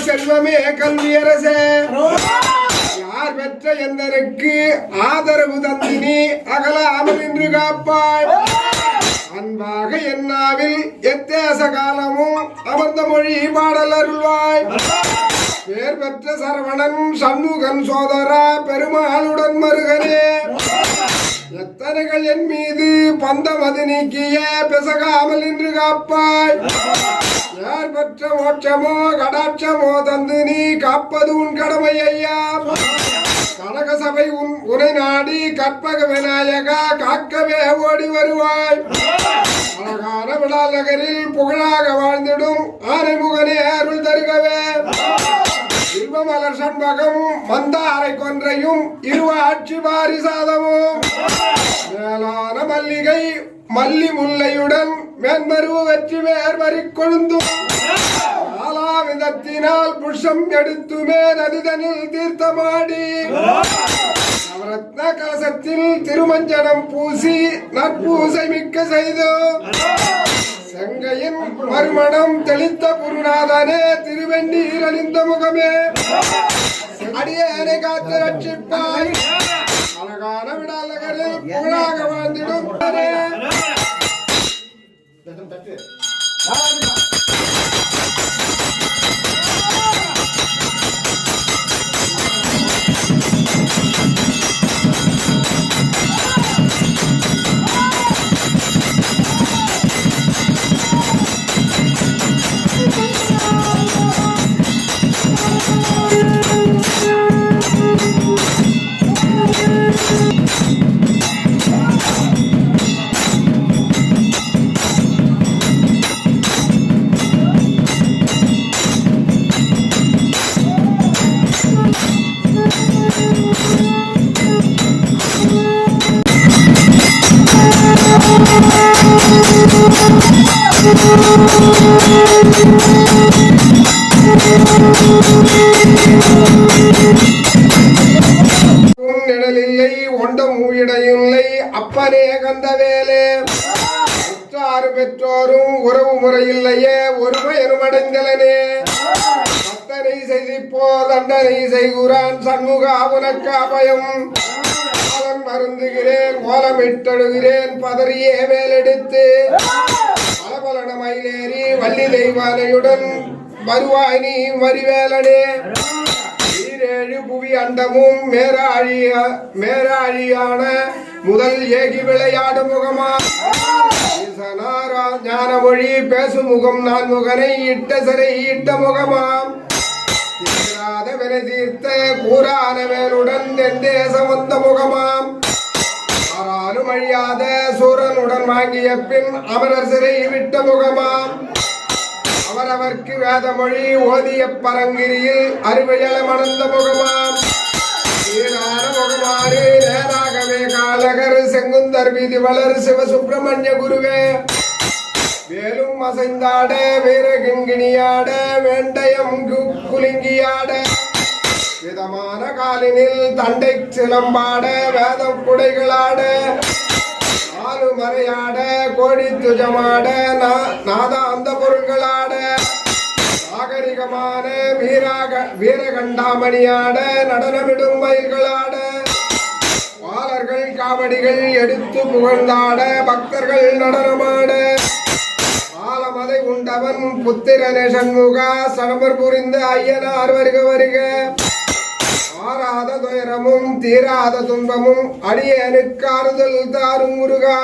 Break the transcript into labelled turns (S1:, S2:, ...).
S1: செல்வமே கல்வியரசே யார் பெற்ற எந்தனுக்கு ஆதரவு தந்தினி அகலாமல் இன்று காப்பாய் அன்பாக என்னாவில் எத்தேச காலமும் அமர்ந்த மொழி பாடல் அருள்வாய் பேர் பெற்ற சரவணன் சண்முகன் சோதரா பெருமாளுடன் மருகனே எத்தனைகள் என் மீது பந்தமது நீக்கிய பெசகாமல் இன்று காப்பாய் யார் பெற்ற மோட்சமோ கடாட்சமோ தந்து நீ காப்பது உன் கடமை ஐயா கனக சபை உனை நாடி கற்பக விநாயகா காக்கவே ஓடி வருவாய் அழகான விழா நகரில் புகழாக வாழ்ந்திடும் ஆனைமுகனே அருள் தருகவே திருமலர் சண்பகம் மந்தாரை கொன்றையும் இருவாட்சி வாரிசாதமும் மேலான மல்லிகை மல்லி முல்லையுடன் மேன்மருவு வெற்றி வேர் வரி கொழுந்தும் விதத்தினால் புஷம் எடுத்துமே நதிதனில் தீர்த்தமாடி நவரத்ன கலசத்தில் திருமஞ்சனம் பூசி நற்பூசை மிக்க செய்து செங்கையின் மறுமணம் தெளித்த குருநாதனே திருவெண்ணீர் அணிந்த முகமே அடியேனை காத்து ரட்சிப்பாய் அழகான விடால் நகரில் புகழாக வாழ்ந்திடும் நிழலில்லை ஒண்டம் ஊயிடையில்லை அப்பனே கந்தவேலே உற்றாறு பெற்றோரும் உறவு முறையில்லையே ஒருமை எனுமடைந்தலனே பத்தனை செய்திப்போ தண்டனை செய்குறான் சண்முகா உனக்கு அபயம் மருந்துகிறேன் ஓலமிட்டழுகிறேன் பதறியே மேலெடுத்து பலபலன மயிலேறி வள்ளி தெய்வானையுடன் வருவாய் நீ மறிவேலனே ஈரேழு புவி அண்டமும் மேராழியான முதல் ஏகி விளையாடு முகமா ஞான மொழி பேசும் முகம் நான் முகனை இட்ட சிறை இட்ட முகமாம் வினை தீர்த்த கூறான வேலுடன் தென்தேசம் வந்த முகமாம் ஆறாலும் அழியாத சூரனுடன் வாங்கிய பின் அமரர் சிறை விட்ட முகமாம் அவரவர்க்கு வேதமொழி ஓதிய பரங்கிரியில் அறிவையள மணந்த முகமாம் சீரான முகமாறு நேராகவே காலகர் செங்குந்தர் வீதி வளர் சிவசுப்பிரமணிய குருவே வேலும் அசைந்தாட வீரகிங்கிணியாட வேண்டயம் குலுங்கியாட விதமான காலினில் தண்டை சிலம்பாட வேதம் குடைகளாட ஆளுமறையாட கோழி துஜமாட நாதாந்த பொருள்களாட நாகரிகமான வீரகண்டாமணியாட நடனமிடும் மயில்களாட பாலர்கள் காவடிகள் எடுத்து புகழ்ந்தாட பக்தர்கள் நடனமாட ஆலமதை உண்டவன் புத்திரனே சண்முகா சடமர் புரிந்த ஐயனார் வருக வருக ஆறாத துயரமும் தீராத துன்பமும் அடியேனுக்கு ஆறுதல் தாரும் முருகா